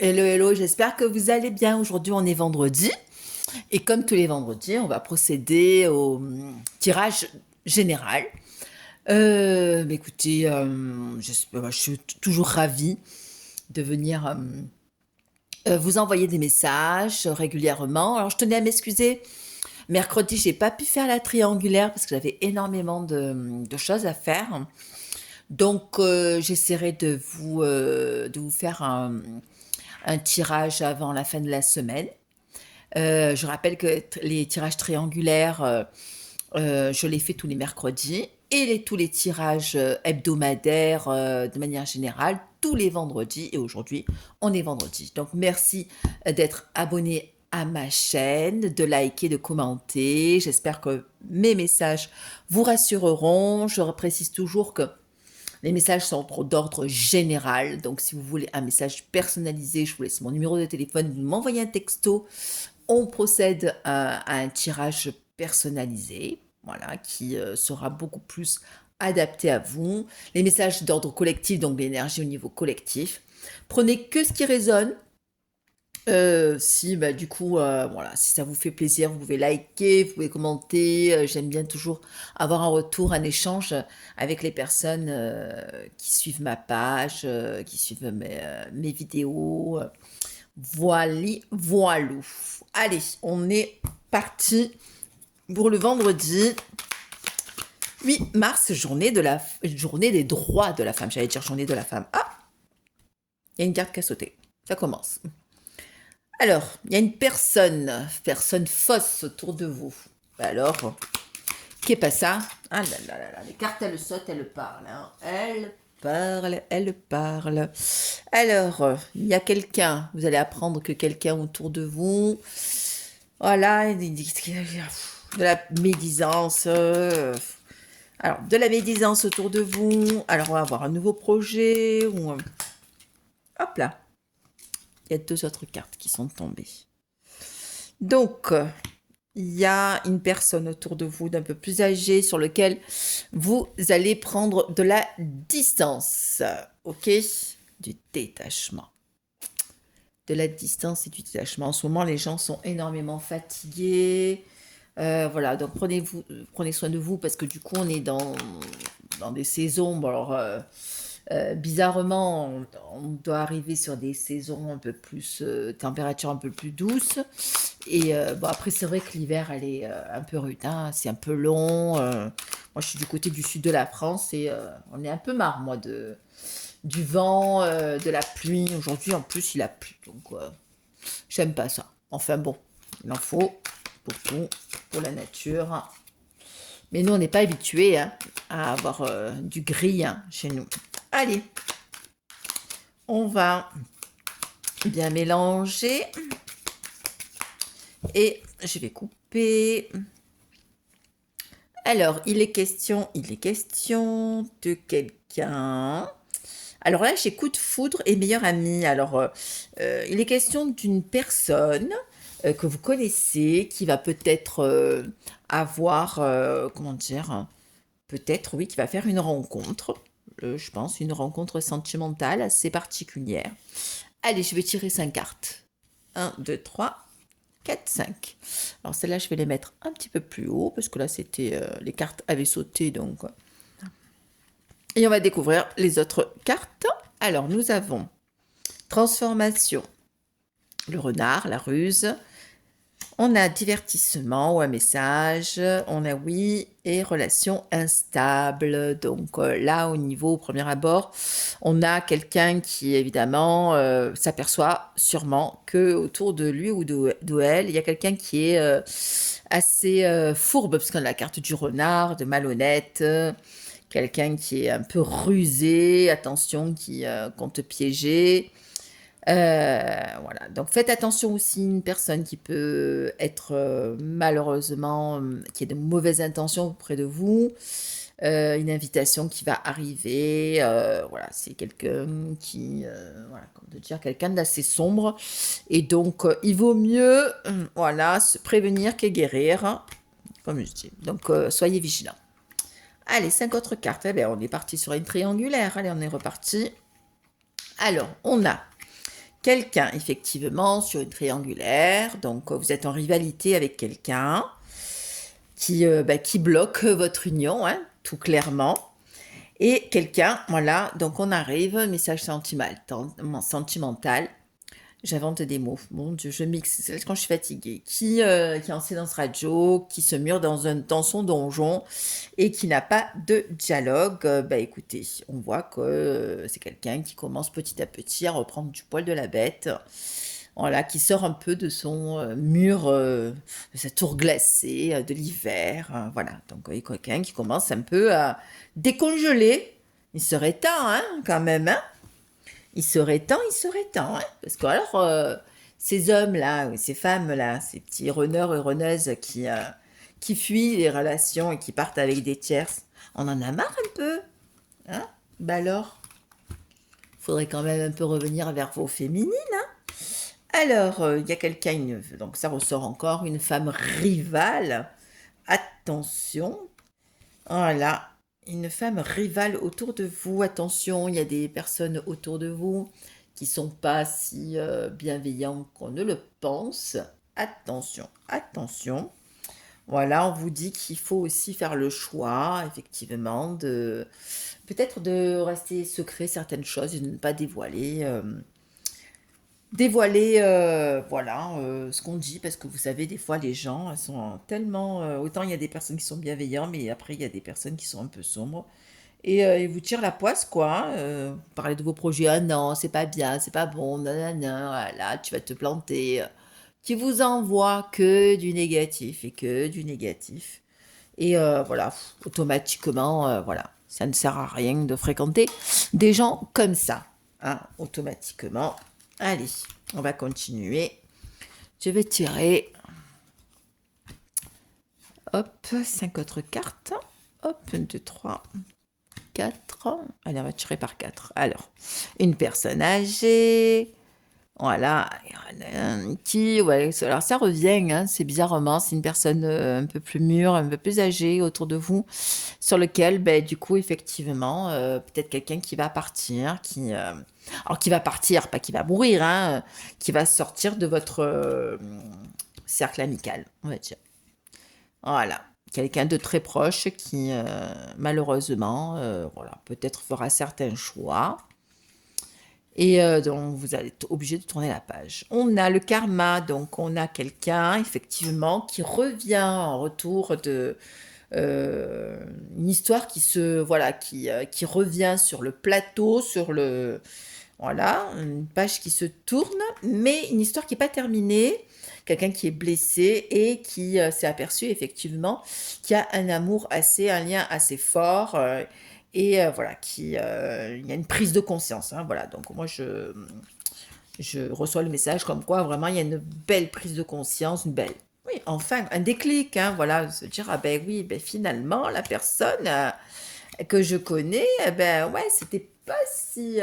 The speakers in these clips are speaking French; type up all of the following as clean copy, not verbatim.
Hello, hello, j'espère que vous allez bien. Aujourd'hui, on est vendredi. Et comme tous les vendredis, on va procéder au tirage général. Mais écoutez, je suis toujours ravie de venir vous envoyer des messages régulièrement. Alors, je tenais à m'excuser. Mercredi, j'ai pas pu faire la triangulaire parce que j'avais énormément de choses à faire. Donc, j'essaierai de vous faire un tirage avant la fin de la semaine. Je rappelle que les tirages triangulaires, je les fais tous les mercredis et tous les tirages hebdomadaires de manière générale tous les vendredis. Et aujourd'hui, on est vendredi. Donc, merci d'être abonné à ma chaîne, de liker, de commenter. J'espère que mes messages vous rassureront. Je précise toujours que les messages sont d'ordre général. Donc, si vous voulez un message personnalisé, je vous laisse mon numéro de téléphone. Vous m'envoyez un texto, on procède à un tirage personnalisé, voilà, qui sera beaucoup plus adapté à vous. Les messages d'ordre collectif, donc l'énergie au niveau collectif. Prenez que ce qui résonne. Si bah, du coup, voilà, si ça vous fait plaisir, vous pouvez liker, vous pouvez commenter. J'aime bien toujours avoir un retour, un échange avec les personnes qui suivent ma page, qui suivent mes vidéos. Voilou. Allez, on est parti pour le vendredi 8 mars, journée des droits de la femme. J'allais dire journée de la femme. Ah, il y a une carte qui a sauté. Ça commence. Alors, il y a une personne fausse autour de vous. Alors, qu'est pas ça? Ah là là là là, les cartes elles sautent, elles parlent. Hein. Elles parlent. Alors, il y a quelqu'un, vous allez apprendre que quelqu'un autour de vous, voilà, de la médisance. Alors, de la médisance autour de vous. Alors, on va avoir un nouveau projet. Hop là, il y a deux autres cartes qui sont tombées. Donc, il y a une personne autour de vous d'un peu plus âgée sur lequel vous allez prendre de la distance, ok? Du détachement. De la distance et du détachement. En ce moment, les gens sont énormément fatigués. Voilà, donc prenez soin de vous parce que du coup, on est dans des saisons. Bon, alors, bizarrement, on doit arriver sur des saisons un peu plus, température un peu plus douce. Et bon, après, c'est vrai que l'hiver, elle est un peu rude, hein, c'est un peu long. Moi, je suis du côté du sud de la France et on est un peu marre, moi, du vent, de la pluie. Aujourd'hui, en plus, il a plu, donc j'aime pas ça. Enfin bon, il en faut pour tout, pour la nature. Mais nous, on n'est pas habitués hein, à avoir du gris hein, chez nous. Allez, on va bien mélanger. Et je vais couper. Alors, il est question de quelqu'un. Alors là, j'ai coup de foudre et meilleur ami. Alors, il est question d'une personne que vous connaissez qui va peut-être avoir, comment dire, peut-être, oui, qui va faire une rencontre. Je pense, une rencontre sentimentale assez particulière. Allez, je vais tirer 5 cartes. Un, 2, 3. 4, 5. Alors celle-là, je vais les mettre un petit peu plus haut parce que là, c'était les cartes avaient sauté donc. Et on va découvrir les autres cartes. Alors nous avons transformation, le renard, la ruse. On a divertissement ou un message. On a oui et relation instable. Donc là, au premier abord, on a quelqu'un qui évidemment s'aperçoit sûrement que autour de lui ou d'elle, il y a quelqu'un qui est assez fourbe, parce qu'on a la carte du renard, de malhonnête, quelqu'un qui est un peu rusé, attention, qui compte piéger. Voilà, donc faites attention aussi, une personne qui peut être malheureusement, qui a de mauvaises intentions auprès de vous, une invitation qui va arriver, voilà, c'est quelqu'un qui, voilà, comme de dire, quelqu'un d'assez sombre, et donc il vaut mieux, voilà, se prévenir que guérir, comme je dis, donc soyez vigilants. Allez, 5 autres cartes, eh bien, on est parti sur une triangulaire, allez, on est reparti. Alors, on a quelqu'un, effectivement, sur une triangulaire, donc vous êtes en rivalité avec quelqu'un qui bloque votre union, hein, tout clairement. Et quelqu'un, voilà, donc on arrive, message sentimental. J'invente des mots. Mon Dieu, je mixe. C'est quand je suis fatiguée. Qui est en silence radio, qui se mure dans son donjon et qui n'a pas de dialogue. Bah écoutez, on voit que c'est quelqu'un qui commence petit à petit à reprendre du poil de la bête. Voilà, qui sort un peu de son mur, de sa tour glacée de l'hiver. Voilà, donc quelqu'un qui commence un peu à décongeler. Il serait temps, hein, quand même, hein. Il serait temps, hein. Parce que alors, ces hommes-là, ou ces femmes-là, ces petits runners et runneuses qui fuient les relations et qui partent avec des tierces, on en a marre un peu, hein. Bah alors, faudrait quand même un peu revenir vers vos féminines, hein. Alors, il y a quelqu'un, donc ça ressort encore, une femme rivale. Attention, voilà, une femme rivale autour de vous. Attention, il y a des personnes autour de vous qui sont pas si bienveillants qu'on ne le pense. Attention, attention. Voilà, on vous dit qu'il faut aussi faire le choix, effectivement, de peut-être de rester secret certaines choses et de ne pas dévoiler voilà, ce qu'on dit, parce que vous savez, des fois, les gens elles sont tellement... autant il y a des personnes qui sont bienveillantes, mais après, il y a des personnes qui sont un peu sombres. Et ils vous tirent la poisse, quoi, hein. Parler de vos projets, ah non, c'est pas bien, c'est pas bon, nanana, voilà, tu vas te planter. Qui vous envoie que du négatif et que du négatif. Et voilà, automatiquement, voilà, ça ne sert à rien de fréquenter des gens comme ça, hein, automatiquement. Allez, on va continuer. Je vais tirer, hop, 5 autres cartes. Hop, 1, 2, 3, 4. Allez, on va tirer par 4. Alors, une personne âgée. Voilà, ouais, alors ça revient, hein, c'est bizarrement, c'est une personne un peu plus mûre, un peu plus âgée autour de vous, sur lequel, ben, du coup, effectivement, peut-être quelqu'un qui va partir, alors qui va partir, pas qui va mourir, hein, qui va sortir de votre cercle amical, on va dire. Voilà, quelqu'un de très proche qui, malheureusement, voilà, peut-être fera certains choix. Et donc, vous allez être obligé de tourner la page. On a le karma, donc on a quelqu'un, effectivement, qui revient en retour de une histoire voilà, qui revient sur le plateau, voilà, une page qui se tourne, mais une histoire qui n'est pas terminée. Quelqu'un qui est blessé et qui s'est aperçu, effectivement, qu'il y a un lien assez fort. Et voilà, il y a une prise de conscience, hein, voilà. Donc moi, je reçois le message comme quoi vraiment il y a une belle prise de conscience, oui, enfin, un déclic, hein, voilà, se dire, ah ben oui, ben finalement, la personne que je connais, eh ben ouais, c'était pas si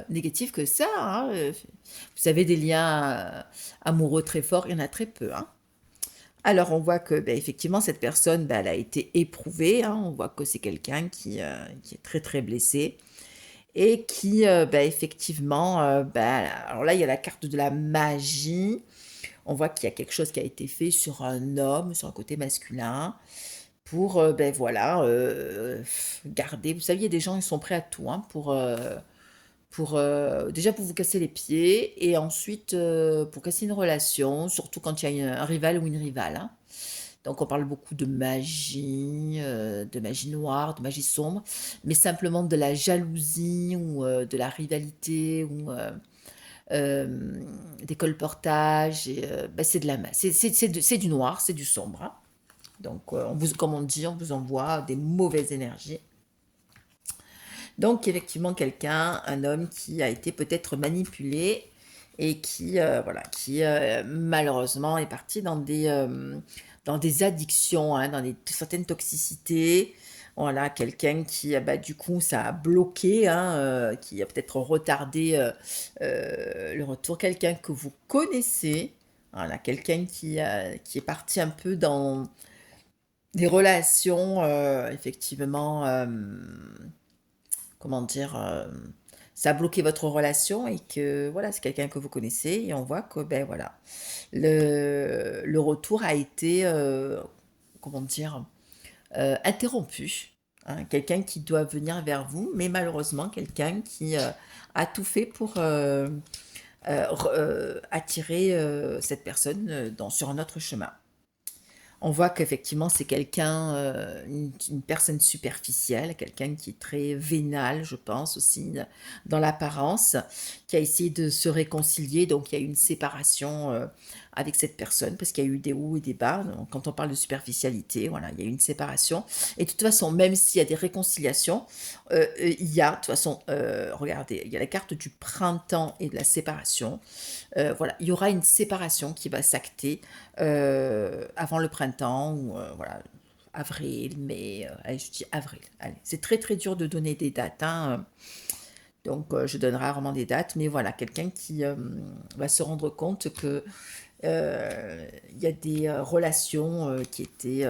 négatif que ça, hein. Vous savez, des liens amoureux très forts, il y en a très peu, hein. Alors, on voit que, ben, effectivement, cette personne, ben, elle a été éprouvée, hein. On voit que c'est quelqu'un qui est très, très blessé et qui, ben, effectivement, ben, alors là, il y a la carte de la magie. On voit qu'il y a quelque chose qui a été fait sur un homme, sur un côté masculin, pour, ben, voilà, garder. Vous savez, il y a des gens, ils sont prêts à tout, hein, déjà pour vous casser les pieds et ensuite pour casser une relation, surtout quand il y a un rival ou une rivale, hein. Donc on parle beaucoup de magie noire, de magie sombre, mais simplement de la jalousie ou de la rivalité ou euh, des colportages. Ben, c'est de la c'est du noir, c'est du sombre, hein. Donc comme on dit, on vous envoie des mauvaises énergies. Donc, effectivement, un homme qui a été peut-être manipulé et voilà, qui malheureusement est parti dans des addictions, hein, certaines toxicités. Voilà, quelqu'un qui, bah, du coup, ça a bloqué, hein, qui a peut-être retardé le retour. Quelqu'un que vous connaissez, voilà, quelqu'un qui est parti un peu dans des relations, effectivement, comment dire, ça a bloqué votre relation et que voilà, c'est quelqu'un que vous connaissez et on voit que, ben voilà, le retour a été, comment dire? Interrompu, hein. Quelqu'un qui doit venir vers vous, mais malheureusement quelqu'un qui, a tout fait pour, attirer, cette personne, sur un autre chemin. On voit qu'effectivement, c'est quelqu'un, une personne superficielle, quelqu'un qui est très vénal, je pense aussi, dans l'apparence, qui a essayé de se réconcilier. Donc il y a eu une séparation, avec cette personne parce qu'il y a eu des hauts et des bas. Donc quand on parle de superficialité, voilà, il y a eu une séparation et de toute façon, même s'il y a des réconciliations, il y a de toute façon, regardez, il y a la carte du printemps et de la séparation. Voilà, il y aura une séparation qui va s'acter avant le printemps ou voilà, avril, mai, allez, je dis avril. Allez, c'est très très dur de donner des dates, hein, donc je donne rarement des dates, mais voilà, quelqu'un qui va se rendre compte que il y a des relations qui étaient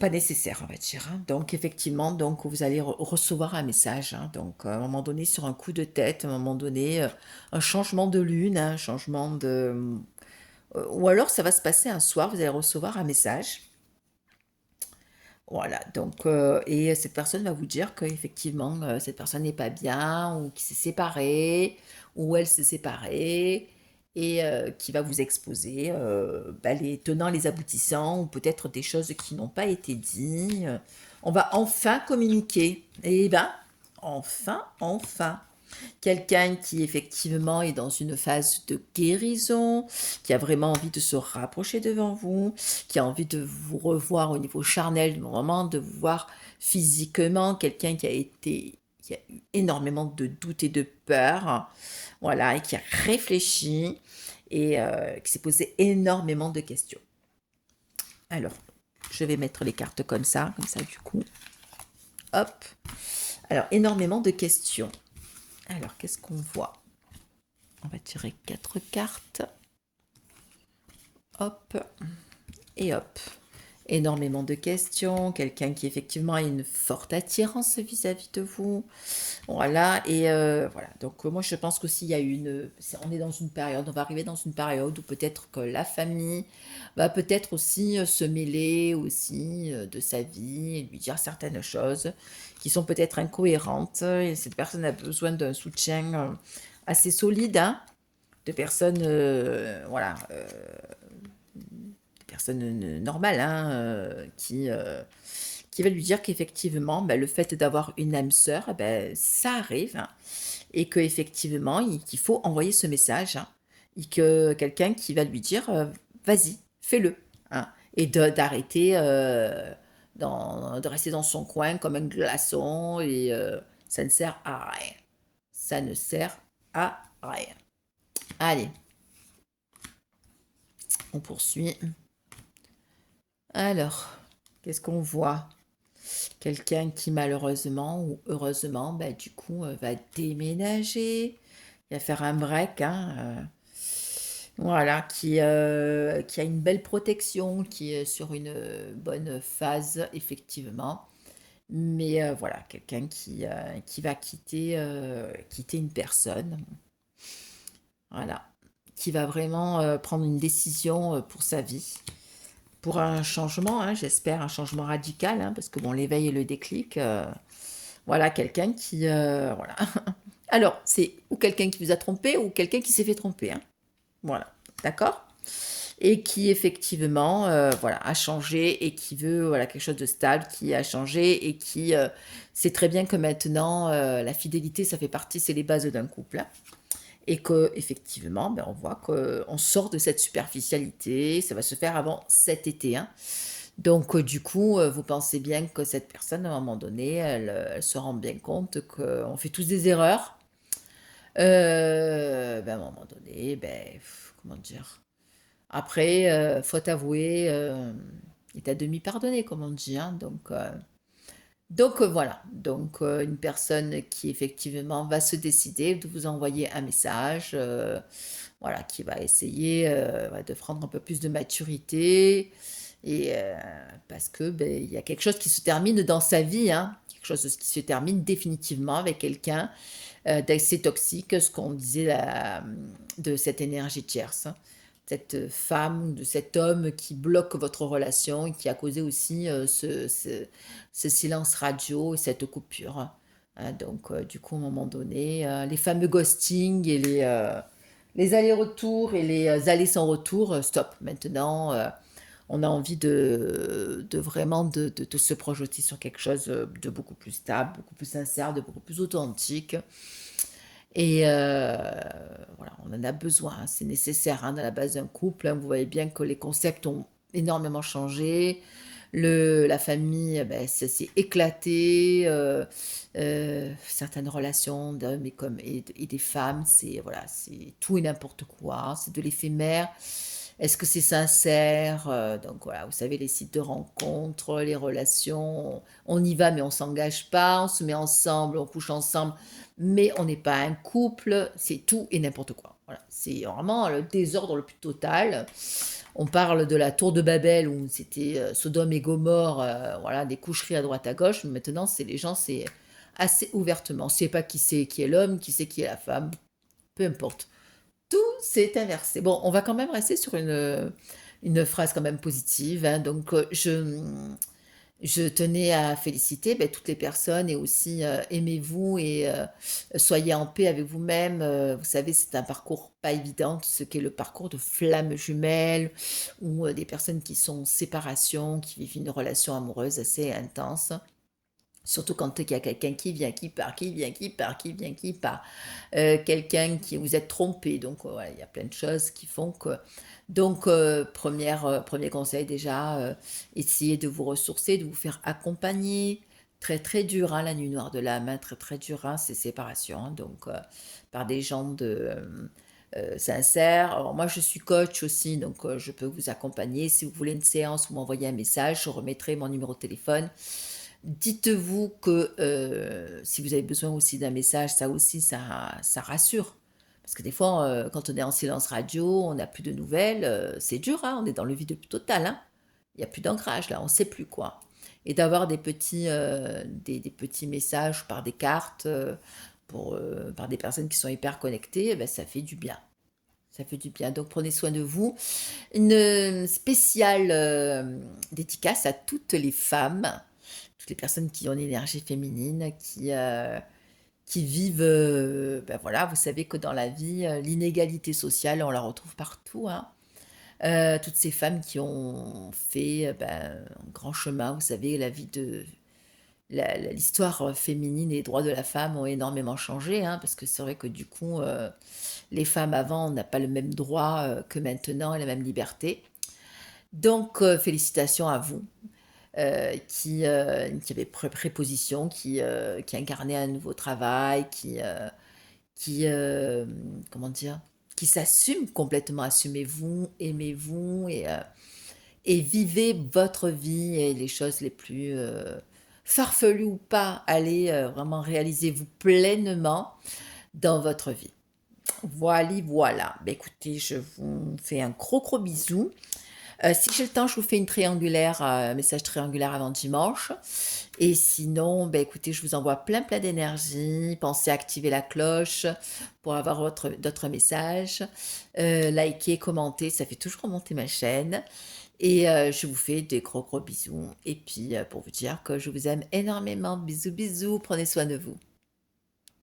pas nécessaires, on va dire, hein. Donc effectivement, donc vous allez recevoir un message, hein. Donc à un moment donné, sur un coup de tête, à un moment donné, un changement de lune, hein, un changement de ou alors ça va se passer un soir, vous allez recevoir un message. Voilà, donc et cette personne va vous dire qu'effectivement, cette personne n'est pas bien ou qu'il s'est séparé ou elle s'est séparée et qui va vous exposer, bah, les tenants, les aboutissants ou peut-être des choses qui n'ont pas été dites, on va enfin communiquer. Eh ben, enfin, enfin! Quelqu'un qui effectivement est dans une phase de guérison, qui a vraiment envie de se rapprocher devant vous, qui a envie de vous revoir au niveau charnel, vraiment de vous voir physiquement, quelqu'un qui a eu énormément de doutes et de peurs, voilà, et qui a réfléchi et qui s'est posé énormément de questions. Alors, je vais mettre les cartes comme ça du coup. Hop. Alors, énormément de questions. Alors, qu'est-ce qu'on voit? On va tirer 4 cartes. Hop. Et hop. Énormément de questions. Quelqu'un qui effectivement a une forte attirance vis-à-vis de vous. Voilà. Et voilà. Donc moi je pense qu'aussi il y a on est dans une période, on va arriver dans une période où peut-être que la famille va peut-être aussi se mêler aussi de sa vie et lui dire certaines choses qui sont peut-être incohérentes. Et cette personne a besoin d'un soutien assez solide, hein, de personnes, voilà, des personnes normales, hein, qui va lui dire qu'effectivement, bah, le fait d'avoir une âme sœur, eh ben, ça arrive, hein, et qu'effectivement, qu'il faut envoyer ce message, hein, et que quelqu'un qui va lui dire vas-y, fais-le, hein, et d'arrêter de rester dans son coin comme un glaçon, et ça ne sert à rien. Ça ne sert à rien. Allez, on poursuit. Alors, qu'est-ce qu'on voit? Quelqu'un qui malheureusement ou heureusement, bah, du coup, va déménager, il va faire un break, hein, voilà, qui a une belle protection, qui est sur une bonne phase, effectivement. Mais voilà, quelqu'un qui va quitter une personne, voilà, qui va vraiment prendre une décision pour sa vie. Pour un changement, hein, j'espère un changement radical, hein, parce que bon, l'éveil et le déclic, voilà, quelqu'un qui, voilà. Alors, c'est ou quelqu'un qui vous a trompé ou quelqu'un qui s'est fait tromper, hein. Voilà, d'accord? Et qui effectivement, voilà, a changé et qui veut, voilà, quelque chose de stable, qui a changé et qui sait très bien que maintenant, la fidélité, ça fait partie, c'est les bases d'un couple, hein. Et que effectivement, ben, on voit qu'on sort de cette superficialité, ça va se faire avant cet été, hein. Donc du coup, vous pensez bien que cette personne, à un moment donné, elle se rend bien compte qu'on fait tous des erreurs. Ben, à un moment donné, ben, comment dire? Après, faute avouée, est à demi pardonnée, comme on dit, hein. Donc voilà, donc une personne qui effectivement va se décider de vous envoyer un message, voilà, qui va essayer, ouais, de prendre un peu plus de maturité Et parce que, beh, il y a quelque chose qui se termine dans sa vie, hein, quelque chose qui se termine définitivement avec quelqu'un, d'assez toxique, ce qu'on disait de cette énergie tierce, hein. Cette femme, de cet homme qui bloque votre relation et qui a causé aussi, ce silence radio et cette coupure, hein. Donc du coup, à un moment donné, les fameux ghosting et les allers-retours et les, allers sans retour, stop. Maintenant, on a envie de vraiment de se projeter sur quelque chose, de beaucoup plus stable, beaucoup plus sincère, de beaucoup plus authentique. Et voilà, on en a besoin, hein, c'est nécessaire, hein, dans la base d'un couple, hein. Vous voyez bien que les concepts ont énormément changé. La famille, beh, ça s'est éclaté. Certaines relations d'hommes et des femmes, c'est voilà, c'est tout et n'importe quoi. C'est de l'éphémère. Est-ce que c'est sincère? Donc voilà, vous savez, les sites de rencontres, les relations, on y va mais on s'engage pas, on se met ensemble, on couche ensemble, mais on n'est pas un couple, c'est tout et n'importe quoi. Voilà, c'est vraiment le désordre le plus total. On parle de la tour de Babel où c'était, Sodome et Gomorrhe, voilà, des coucheries à droite à gauche, mais maintenant c'est les gens, c'est assez ouvertement. On sait pas qui est l'homme, qui c'est qui est la femme, peu importe. Tout s'est inversé. Bon, on va quand même rester sur une phrase quand même positive, hein. Donc, je tenais à féliciter, beh, toutes les personnes et aussi, aimez-vous et soyez en paix avec vous-même. Vous savez, c'est un parcours pas évident, ce qu'est le parcours de flammes jumelles ou, des personnes qui sont en séparation, qui vivent une relation amoureuse assez intense. Surtout quand il y a quelqu'un qui vient, qui part, qui vient, qui part, qui vient, qui part. Quelqu'un qui vous êtes trompé, donc voilà, il y a plein de choses qui font que donc 1er conseil déjà, essayez de vous ressourcer, de vous faire accompagner. Très, très dur, hein, la nuit noire de l'âme, hein, très, très dur, hein, ces séparations, hein, donc par des gens sincères. Alors moi, je suis coach aussi, donc je peux vous accompagner. Si vous voulez une séance, vous m'envoyez un message, je remettrai mon numéro de téléphone. Dites-vous que, si vous avez besoin aussi d'un message, ça aussi, ça rassure. Parce que des fois, quand on est en silence radio, on n'a plus de nouvelles, c'est dur, hein, on est dans le vide total, hein. Il y a plus d'ancrage là, on ne sait plus quoi. Et d'avoir des petits messages par des cartes, par des personnes qui sont hyper connectées, eh bah, ça fait du bien. Ça fait du bien. Donc prenez soin de vous. Une spéciale, dédicace à toutes les femmes, toutes les personnes qui ont une énergie féminine, qui vivent, bah, voilà, vous savez que dans la vie, l'inégalité sociale, on la retrouve partout, hein. Toutes ces femmes qui ont fait, ben, un grand chemin, vous savez, la vie de l'histoire, féminine et les droits de la femme ont énormément changé, hein, parce que c'est vrai que du coup, les femmes avant, on n'a pas le même droit, que maintenant et la même liberté. Donc félicitations à vous, qui avez préposition, qui incarnait un nouveau travail, comment dire? Qui s'assume complètement. Assumez-vous, aimez-vous et vivez votre vie et les choses les plus, farfelues ou pas, allez, vraiment réalisez-vous pleinement dans votre vie. Voilà. Bah, écoutez, je vous fais un gros, gros bisou. Si j'ai le temps, je vous fais une triangulaire, un message triangulaire avant dimanche. Et sinon, bah, écoutez, je vous envoie plein, plein d'énergie. Pensez à activer la cloche pour avoir d'autres messages. Likez, commentez, ça fait toujours remonter ma chaîne. Et je vous fais des gros, gros bisous. Et puis, pour vous dire que je vous aime énormément. Bisous, bisous. Prenez soin de vous.